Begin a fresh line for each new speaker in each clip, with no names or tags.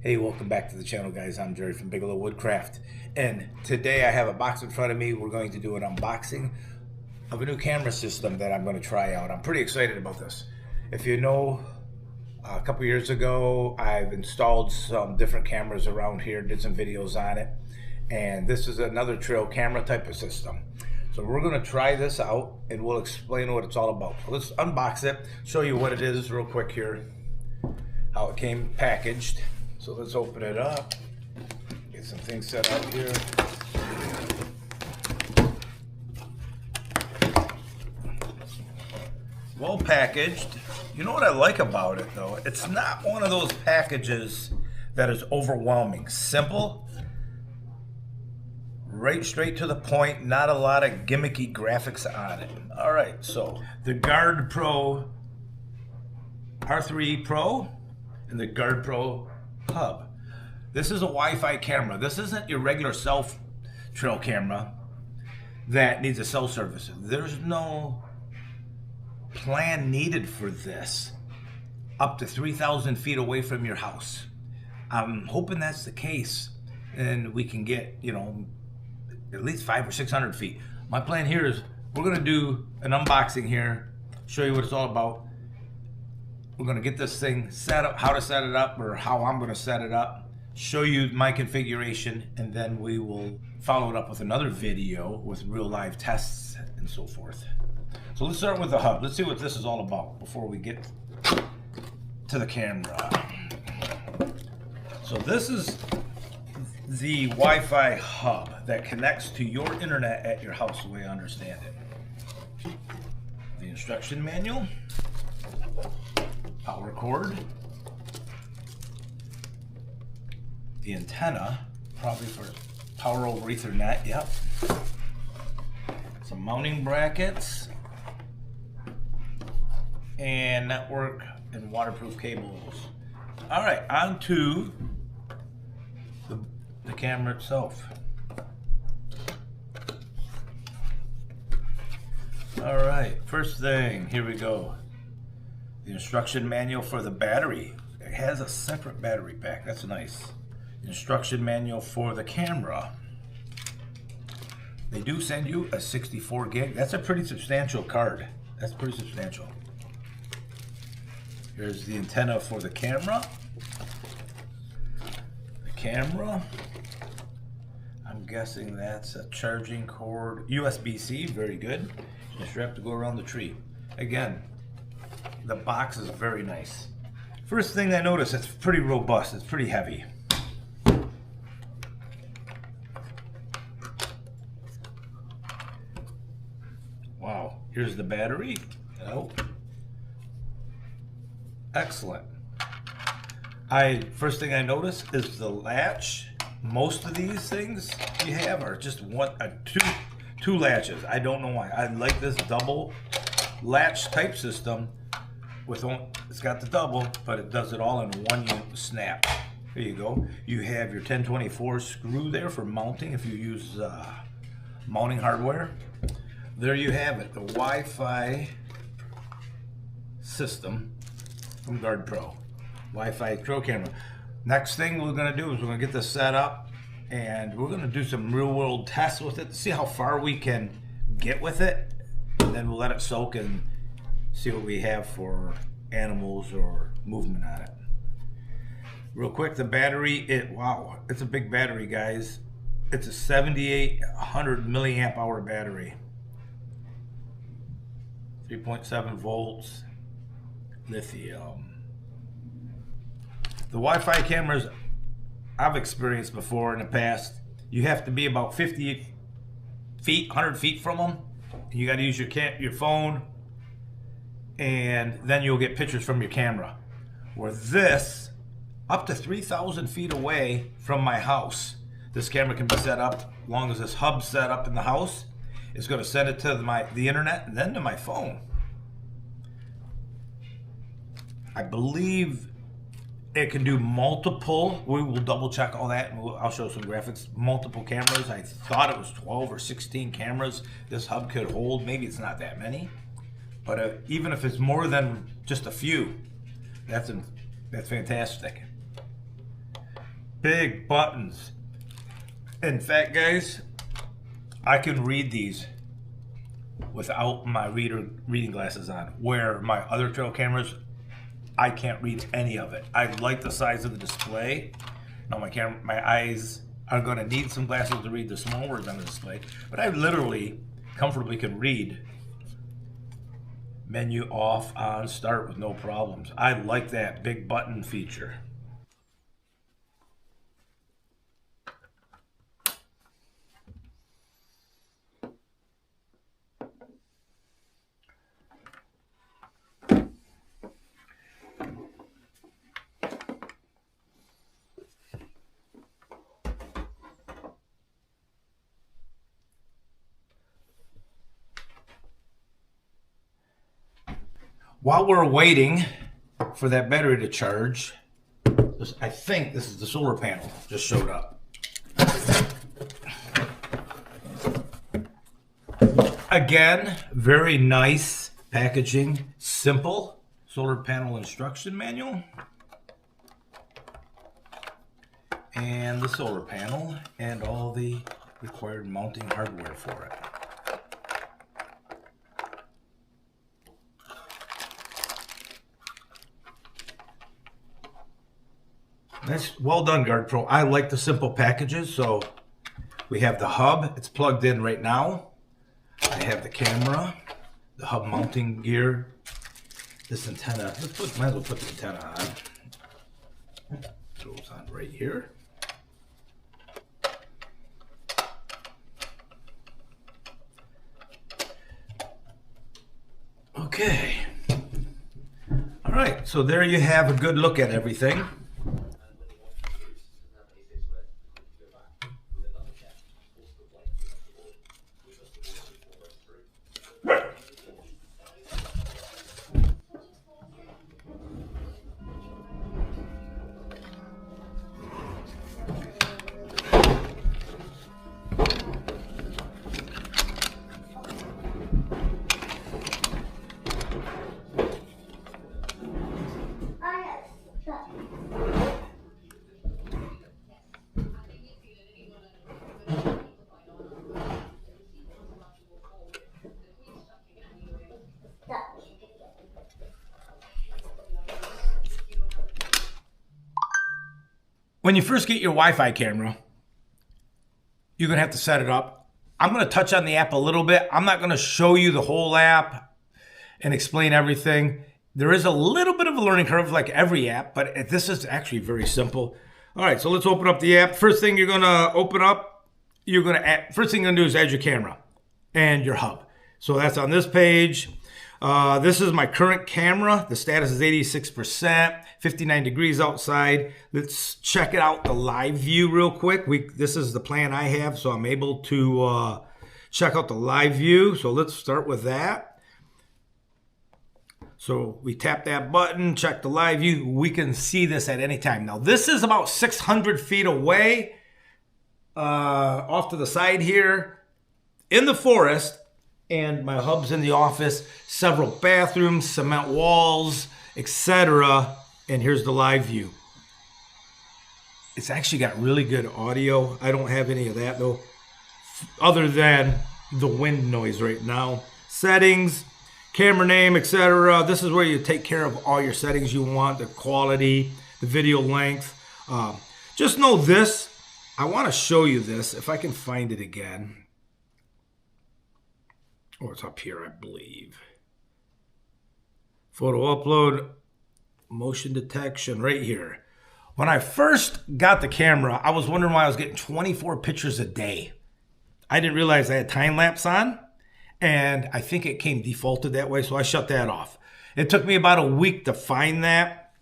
Hey, welcome back to the channel, guys. I'm Jerry from Bigelow Woodcraft, and today I have a box in front of me. We're going to do an unboxing of a new camera system that I'm going to try out. I'm pretty excited about this. If you know, a couple years ago I've installed some different cameras around here, did some videos on it, and this is another trail camera type of system. So we're going to try this out and we'll explain what it's all about. So let's unbox it, show you what it is real quick here, how it came packaged. So let's open it up, get some things set up here. Well packaged. You know what I like about it though? It's not one of those packages that is overwhelming. Simple, right straight to the point, not a lot of gimmicky graphics on it. All right, so the GardePro R3 Pro and the GardePro Hub. This is a Wi-Fi camera. This isn't your regular self trail camera that needs a cell service. There's no plan needed for this up to 3,000 feet away from your house. I'm hoping that's the case and we can get, you know, at least 500 or 600 feet. My plan here is we're going to do an unboxing here, show you what it's all about. We're going to get this thing set up, how to set it up, or how I'm going to set it up, show you my configuration, and then we will follow it up with another video with real live tests and so forth. So let's start with the hub. Let's see what this is all about before we get to the camera. So this is the Wi-Fi hub that connects to your internet at your house, the way I understand it. The instruction manual. Power cord, the antenna, probably for power over Ethernet, yep. Some mounting brackets, and network and waterproof cables. All right, on to the camera itself. All right, first thing, here we go. The instruction manual for the battery. It has a separate battery pack. That's nice. The instruction manual for the camera. They do send you a 64 gig. That's a pretty substantial card. That's pretty substantial. Here's the antenna for the camera. The camera. I'm guessing that's a charging cord. USB-C, very good. Just have to go around the tree. Again, the box is very nice. First thing I notice, it's pretty robust. It's pretty heavy. Wow. Here's the battery. Oh. Excellent. First thing I notice is the latch. Most of these things you have are just two latches. I don't know why. I like this double latch type system. It's got the double, but it does it all in one snap. There you go. You have your 1024 screw there for mounting if you use mounting hardware. There you have it, the Wi-Fi system from GardePro. Wi-Fi trail camera. Next thing we're going to do is we're going to get this set up and we're going to do some real world tests with it to see how far we can get with it, and then we'll let it soak and see what we have for animals or movement on it. Real quick, the battery, wow, it's a big battery, guys. It's a 7,800 milliamp hour battery. 3.7 volts, lithium. The Wi-Fi cameras I've experienced before in the past, you have to be about 50 feet, 100 feet from them. And you got to use your phone, and then you'll get pictures from your camera. Where this, up to 3,000 feet away from my house, this camera can be set up. As long as this hub's set up in the house, it's going to send it to the internet and then to my phone. I believe it can do multiple. We will double check all that, and I'll show some graphics. Multiple cameras. I thought it was 12 or 16 cameras this hub could hold. Maybe it's not that many. But even if it's more than just a few, that's fantastic. big buttons. In fact, guys, I can read these without my reading glasses on, where my other trail cameras, I can't read any of it. I like the size of the display. Now my eyes are going to need some glasses to read the small words on the display, but I literally comfortably can read menu off, on, start with no problems. I like that big button feature. While we're waiting for that battery to charge, I think this is the solar panel just showed up. Again, very nice packaging, simple solar panel instruction manual. And the solar panel and all the required mounting hardware for it. That's well done, GardePro. I like the simple packages. So we have the hub. It's plugged in right now. I have the camera, the hub mounting gear, this antenna. Might as well put the antenna on. Throw it on right here. Okay. All right. So there you have a good look at everything. When you first get your Wi-Fi camera, you're going to have to set it up. I'm going to touch on the app a little bit. I'm not going to show you the whole app and explain everything. There is a little bit of a learning curve like every app, but this is actually very simple. All right, so let's open up the app. First thing you're going to open up, first thing you're going to do is add your camera and your hub. So that's on this page. This is my current camera. The status is 86%, 59 degrees outside. Let's check it out, the live view real quick. This is the plan I have, so I'm able to check out the live view. So let's start with that. So we tap that button, check the live view. We can see this at any time. Now this is about 600 feet away, off to the side here in the forest. And my hub's in the office, several bathrooms, cement walls, etc. And here's the live view. It's actually got really good audio. I don't have any of that though, other than the wind noise right now. Settings, camera name, etc. This is where you take care of all your settings you want, the quality, the video length. Just know this. I want to show you this if I can find it again. Oh, it's up here, I believe. Photo upload, motion detection, right here. When I first got the camera, I was wondering why I was getting 24 pictures a day. I didn't realize I had time lapse on, and I think it came defaulted that way, so I shut that off. It took me about a week to find that.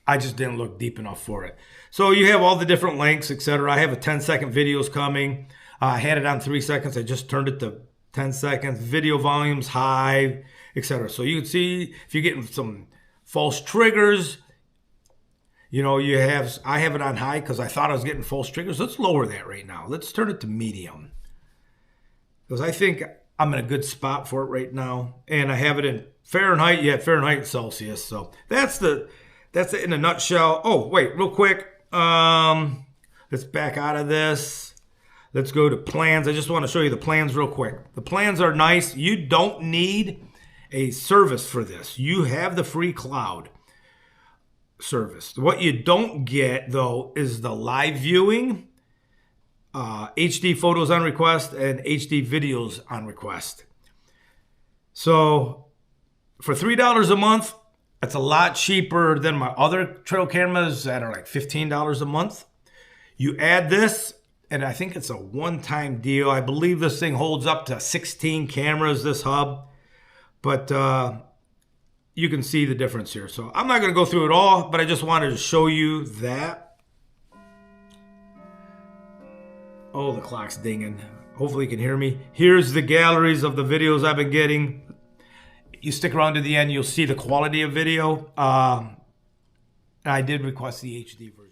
I just didn't look deep enough for it. So you have all the different lengths, etc. I have a 10-second videos coming. I had it on 3 seconds. I just turned it to 10 seconds, video volumes high, etc. So you can see if you're getting some false triggers, you know, I have it on high because I thought I was getting false triggers. Let's lower that right now. Let's turn it to medium because I think I'm in a good spot for it right now. And I have it in Fahrenheit, Fahrenheit and Celsius. So that's it in a nutshell. Oh, wait, real quick. Let's back out of this. Let's go to plans. I just want to show you the plans real quick. The plans are nice. You don't need a service for this. You have the free cloud service. What you don't get, though, is the live viewing, HD photos on request, and HD videos on request. So for $3 a month, that's a lot cheaper than my other trail cameras that are like $15 a month. You add this, and I think it's a one-time deal. I believe this thing holds up to 16 cameras, this hub. But you can see the difference here. So I'm not going to go through it all, but I just wanted to show you that. Oh, the clock's dinging. Hopefully you can hear me. Here's the galleries of the videos I've been getting. You stick around to the end, you'll see the quality of video. I did request the HD version.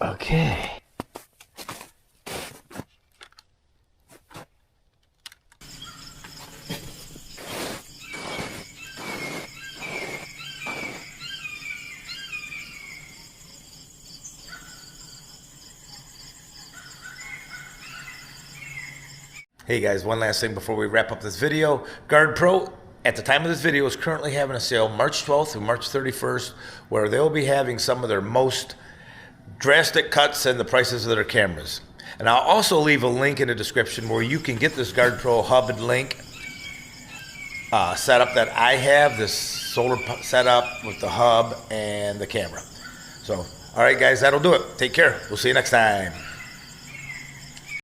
Okay. Hey guys, one last thing before we wrap up this video. GardePro, at the time of this video, is currently having a sale March 12th through March 31st, where they'll be having some of their most drastic cuts in the prices of their cameras. And I'll also leave a link in the description where you can get this GardePro hub and link setup that I have, this solar setup with the hub and the camera. So, all right guys, that'll do it. Take care. We'll see you next time.